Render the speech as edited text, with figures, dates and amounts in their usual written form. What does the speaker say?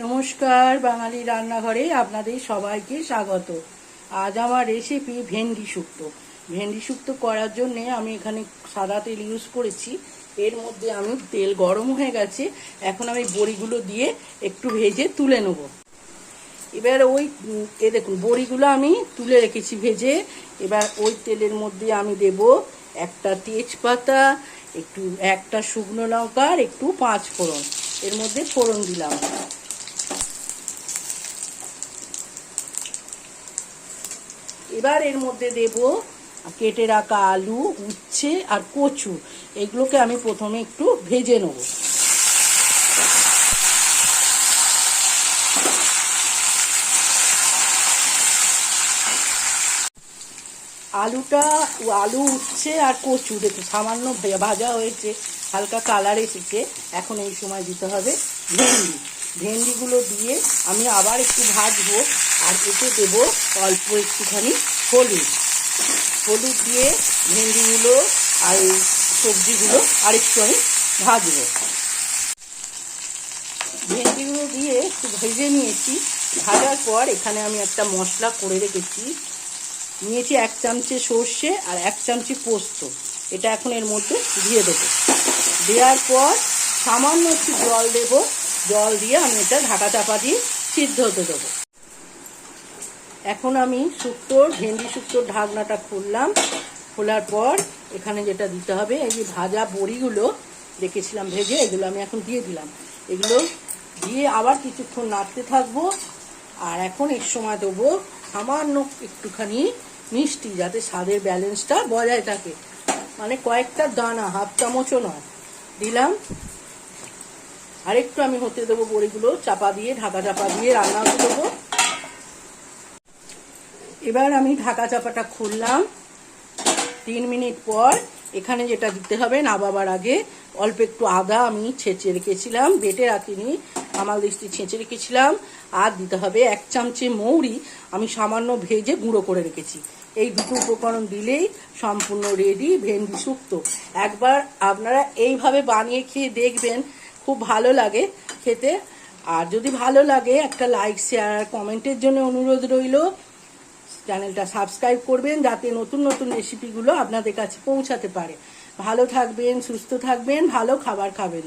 নমস্কার, বাঙালি রান্নাঘরে আপনাদের সবাইকে স্বাগত। আজ আমার রেসিপি ভেন্ডি শুক্তো। ভেন্ডি শুক্তো করার জন্য আমি এখানে সাদা তেল ইউজ করেছি। এর মধ্যে আমি তেল গরম হয়ে গেছে, এখন আমি বড়িগুলো দিয়ে একটু ভেজে তুলে নেব। এবার দেখুন বড়িগুলো আমি তুলে রেখেছি ভেজে। এবার ওই তেলের মধ্যে আমি দেব একটা তেজপাতা, একটা শুকনো লঙ্কা আর একটু 5 ফোড়ন। এর মধ্যে ফোড়ন দিলাম। এবার এর মধ্যে দেব কেটে রাখা আলু, উচ্ছে আর কচু। এগুলোকে আমি প্রথমে একটু ভেজে নেব। আলু, উচ্ছে আর কচু দেখুন সামান্য ভাজা হয়েছে, হালকা কালার এসেছে। এখন এই সময় দিতে হবে ভেন্ডিগুলো দিয়ে আমি আবার একটু ভাজবো। আর এতে দেব অল্প একটুখানি হলুদ দিয়ে ভেন্ডিগুলো আর এই সবজিগুলো আরেকটু আমি ভাজবো। ভেন্ডিগুলো দিয়ে একটু ভেজে নিয়েছি। ভাজার পর এখানে আমি একটা মশলা করে রেখেছি। নিয়েছি 1 চামচে সর্ষে আর 1 চামচি পোস্ত। এটা এখন এর মধ্যে দিয়ে দেবো। দেওয়ার পর সামান্য একটু জল দেব। জল দিয়ে আমি এটা ঢাকা চাপা দিয়ে সিদ্ধ হতে দেবো। এখন আমি ভেন্ডি শুক্তোর ঢাকনাটা খুললাম। খোলার পর এখানে যেটা দিতে হবে, এই যে ভাজা বড়িগুলো রেখেছিলাম ভেজে, এগুলো আমি এখন দিয়ে দিলাম। এগুলো দিয়ে আবার কিছুক্ষণ নাড়তে থাকবো। আর এখন এর সময় দেবো সামান্য একটুখানি মিষ্টি, যাতে স্বাদের ব্যালেন্সটা বজায় থাকে। মানে কয়েকটা দানা, হাফ চামচও নয়, দিলাম। আরেকটু আমি হতে দেবো বড়িগুলো, ঢাকা চাপা দিয়ে রান্না হতে দেবো। এবার আমি ঢাকা চাপাটা খুললাম। 3 মিনিট পর এখানে যেটা দিতে হবে, নামাবার আগে অল্প একটু আদা আমি ছেঁচে রেখেছিলাম, বেটে রাখিনি, দিস্তি ছেঁচে রেখেছিলাম। আর দিতে হবে 1 চামচে মৌরি, আমি সামান্য ভেজে গুঁড়ো করে রেখেছি। এই দুটো উপকরণ দিলেই সম্পূর্ণ রেডি ভেন্ডি শুক্তো। একবার আপনারা এইভাবে বানিয়ে খেয়ে দেখবেন, খুব ভালো লাগে খেতে। আর যদি ভালো লাগে একটা লাইক, শেয়ার, কমেন্টের জন্য অনুরোধ রইল। চ্যানেলটা সাবস্ক্রাইব করবেন, যাতে নতুন নতুন রেসিপিগুলো আপনাদের কাছে পৌঁছাতে পারে। ভালো থাকবেন, সুস্থ থাকবেন, ভালো খাবার খাবেন।